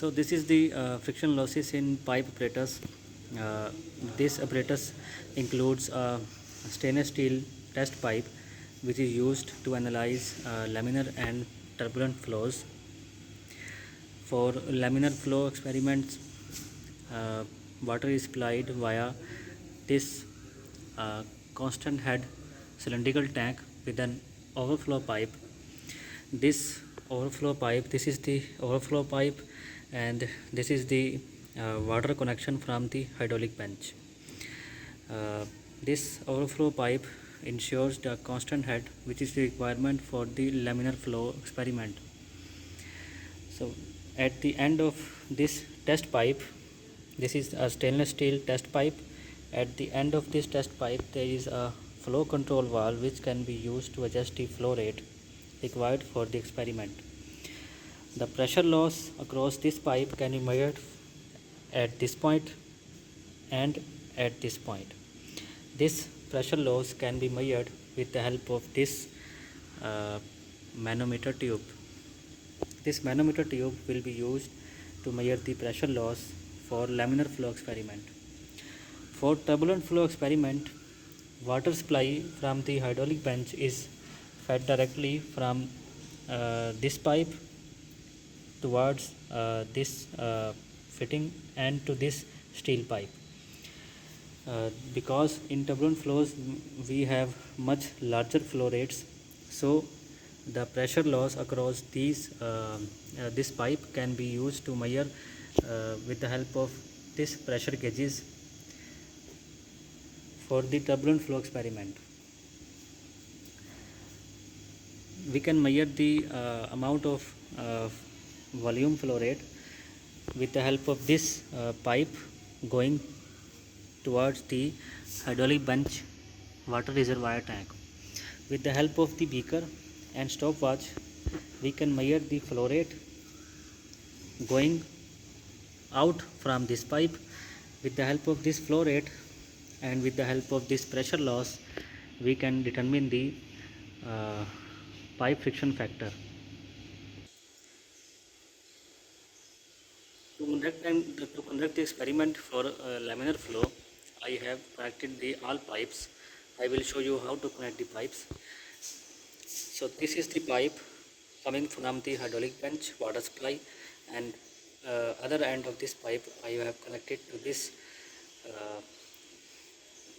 So this is the friction losses in pipe apparatus. Uh, this apparatus includes a stainless steel test pipe which is used to analyze laminar and turbulent flows. For laminar flow experiments, water is supplied via this constant head cylindrical tank with an overflow pipe. This is the overflow pipe, and this is the water connection from the hydraulic bench. This overflow pipe ensures the constant head, which is the requirement for the laminar flow experiment. So at the end of this test pipe, this is a stainless steel test pipe. At the end of this test pipe there is a flow control valve which can be used to adjust the flow rate required for the experiment. The pressure loss across this pipe can be measured at this point and at this point. This pressure loss can be measured with the help of this manometer tube. This manometer tube will be used to measure the pressure loss for laminar flow experiment. For turbulent flow experiment, water supply from the hydraulic bench is fed directly from this pipe towards this fitting and to this steel pipe. Because in turbulent flows we have much larger flow rates, so the pressure loss across this pipe can be used to measure with the help of this pressure gauges for the turbulent flow experiment. We can measure the amount of volume flow rate with the help of this pipe going towards the hydraulic bench water reservoir tank. With the help of the beaker and stopwatch, we can measure the flow rate going out from this pipe. With the help of this flow rate and with the help of this pressure loss, we can determine the pipe friction factor. To conduct the experiment for laminar flow, I have connected the all pipes. I will show you how to connect the pipes. So this is the pipe coming from the hydraulic bench water supply, and other end of this pipe I have connected to this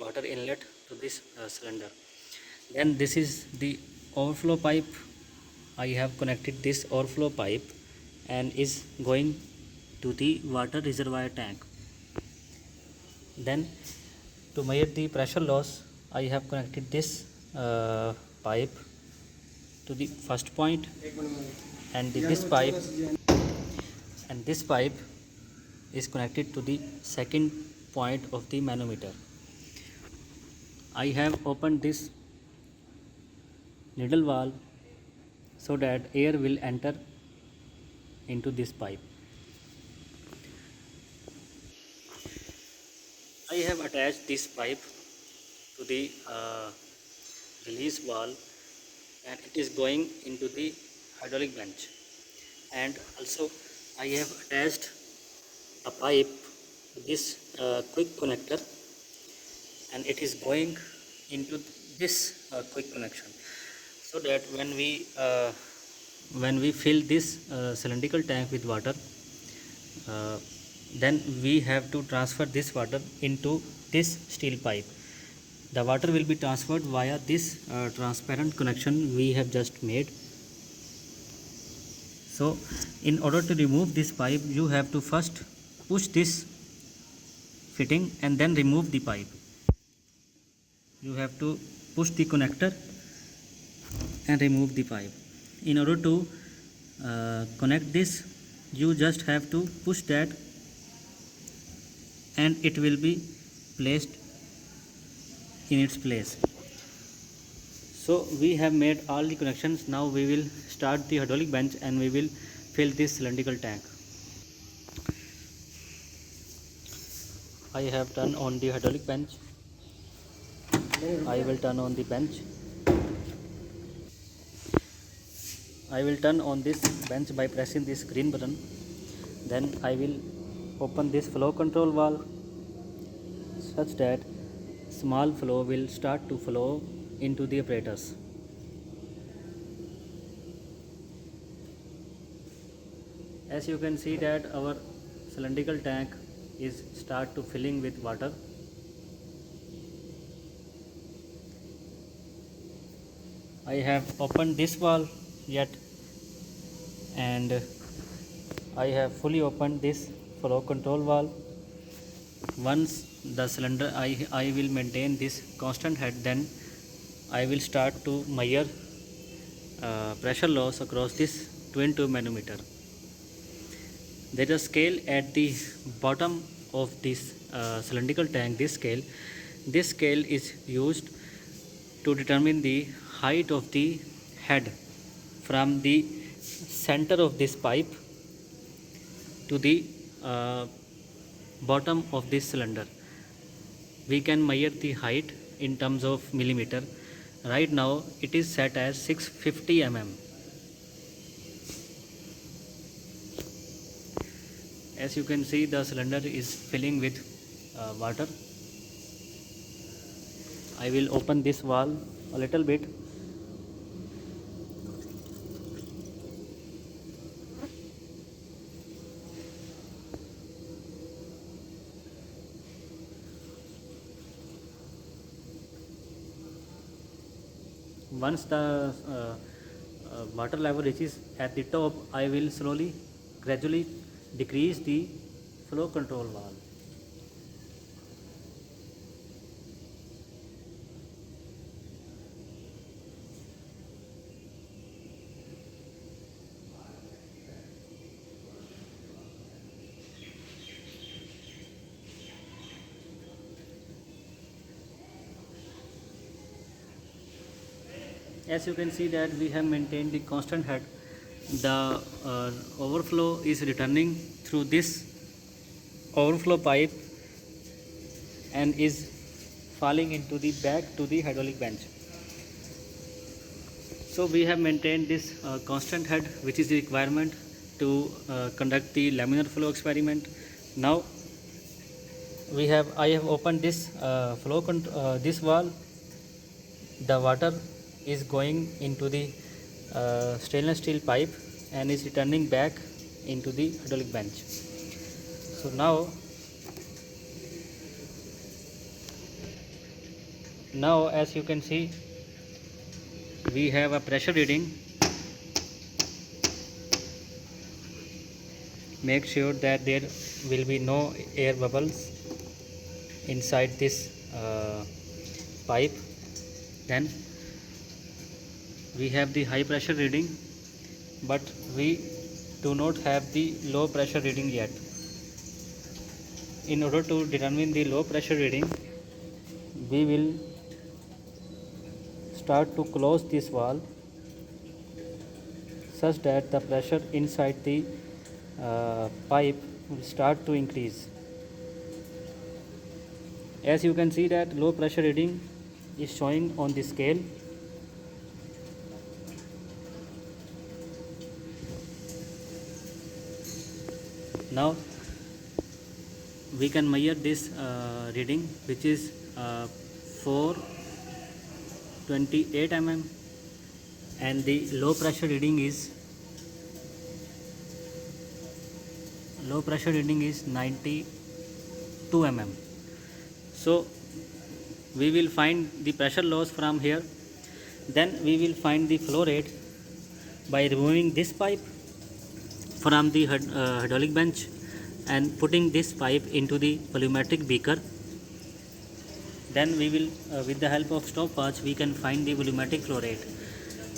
water inlet to this cylinder. Then this is the overflow pipe. I have connected this overflow pipe and is going to the water reservoir tank. Then to measure the pressure loss, I have connected this pipe to the first point, and this pipe is connected to the second point of the manometer. I have opened this needle valve so that air will enter into this pipe. I have attached this pipe to the release valve, and it is going into the hydraulic bench. And also I have attached a pipe to this quick connector, and it is going into this quick connection, so that when we fill this cylindrical tank with water, then we have to transfer this water into this steel pipe. The water will be transferred via this transparent connection we have just made. So in order to remove this pipe, you have to first push this fitting and then remove the pipe. You have to push the connector and remove the pipe. In order to connect this, you just have to push that and it will be placed in its place. So we have made all the connections. Now we will start the hydraulic bench and we will fill this cylindrical tank. I have turned on the hydraulic bench. I will turn on the bench. I will turn on this bench by pressing this green button. Then I will open this flow control valve such that small flow will start to flow into the apparatus. As you can see that our cylindrical tank is start to filling with water. I have opened this valve yet, and I have fully opened this flow control valve. Once the cylinder I will maintain this constant head, then I will start to measure pressure loss across this twin tube manometer. There is a scale at the bottom of this cylindrical tank. This scale is used to determine the height of the head from the center of this pipe to the bottom of this cylinder. We can measure the height in terms of millimeter. Right now it is set as 650 mm. As you can see, the cylinder is filling with water. I will open this valve a little bit. Once the water level reaches at the top, I will gradually decrease the flow control valve. As you can see that we have maintained the constant head. The overflow is returning through this overflow pipe and is falling into the back to the hydraulic bench. So we have maintained this constant head, which is the requirement to conduct the laminar flow experiment. Now I have opened this this valve. The water is going into the stainless steel pipe and is returning back into the hydraulic bench. So now as you can see, we have a pressure reading. Make sure that there will be no air bubbles inside this pipe. Then we have the high pressure reading, but we do not have the low pressure reading yet. In order to determine the low pressure reading, we will start to close this valve such that the pressure inside the pipe will start to increase. As you can see that low pressure reading is showing on the scale. Now we can measure this reading, which is 428 mm, and the low pressure reading is 92 mm. So we will find the pressure loss from here. Then we will find the flow rate by removing this pipe from the hydraulic bench and putting this pipe into the volumetric beaker. Then we will with the help of stopwatch we can find the volumetric flow rate.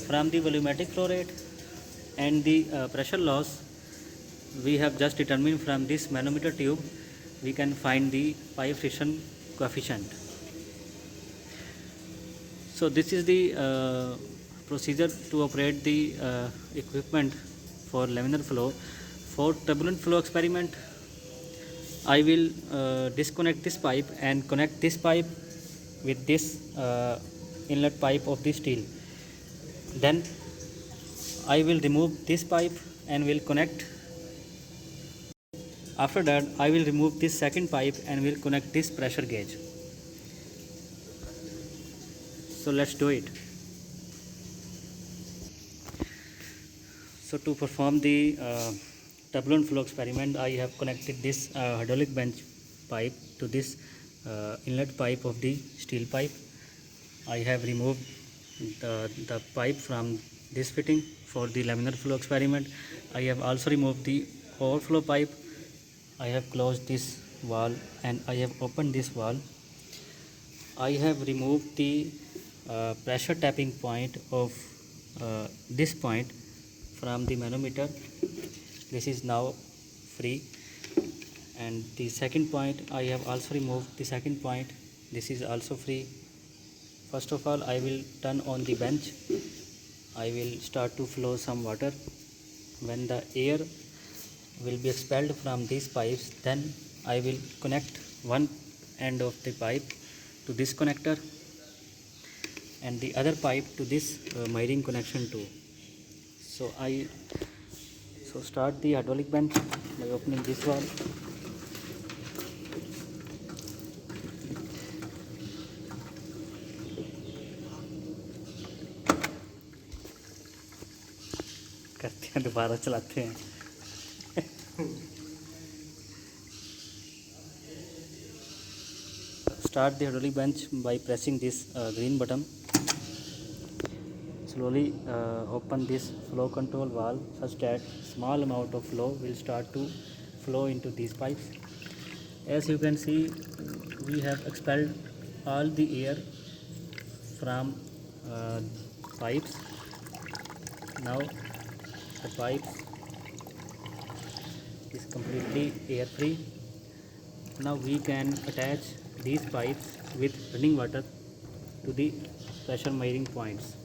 From the volumetric flow rate and the pressure loss we have just determined from this manometer tube, we can find the pipe friction coefficient. So this is the procedure to operate the equipment for laminar flow. For turbulent flow experiment, I will disconnect this pipe and connect this pipe with this inlet pipe of the steel. Then I will remove this pipe and will connect After that, I will remove this second pipe and will connect this pressure gauge. So let's do it. So to perform the turbulent flow experiment, I have connected this hydraulic bench pipe to this inlet pipe of the steel pipe. I have removed the pipe from this fitting for the laminar flow experiment. I have also removed the overflow pipe. I have closed this valve and I have opened this valve. I have removed the pressure tapping point of this point from the manometer. This is now free, and the second point I have also removed the second point. This is also free. First of all, I will turn on the bench. I will start to flow some water. When the air will be expelled from these pipes, then I will connect one end of the pipe to this connector and the other pipe to this miring connection too. So I start the hydraulic bench by opening this valve. करते हैं दोबारा चलाते हैं. Start the hydraulic bench by pressing this green button. Slowly open this flow control valve such that small amount of flow will start to flow into these pipes. As you can see, we have expelled all the air from pipes. Now the pipes is completely air free. Now we can attach these pipes with running water to the pressure measuring points.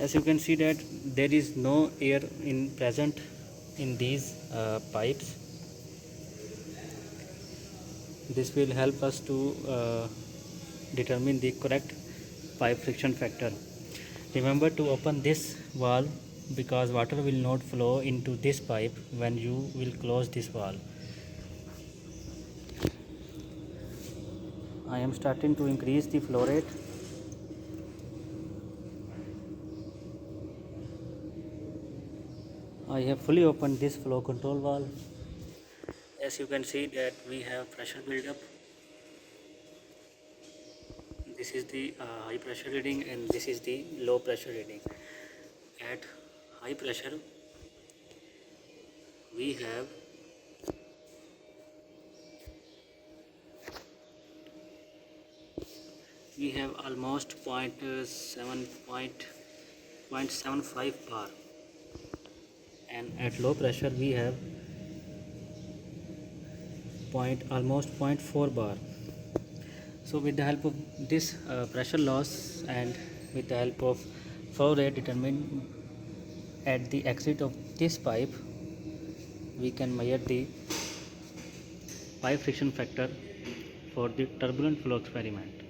As you can see that there is no air present in these pipes. This will help us to determine the correct pipe friction factor. Remember to open this valve because water will not flow into this pipe when you will close this valve. I am starting to increase the flow rate. I have fully opened this flow control valve. As you can see that we have pressure buildup. This is the high pressure reading and this is the low pressure reading. At high pressure we have almost 0.75 bar, and at low pressure we have almost 0.4 bar. So with the help of this pressure loss and with the help of flow rate determined at the exit of this pipe, we can measure the pipe friction factor for the turbulent flow experiment.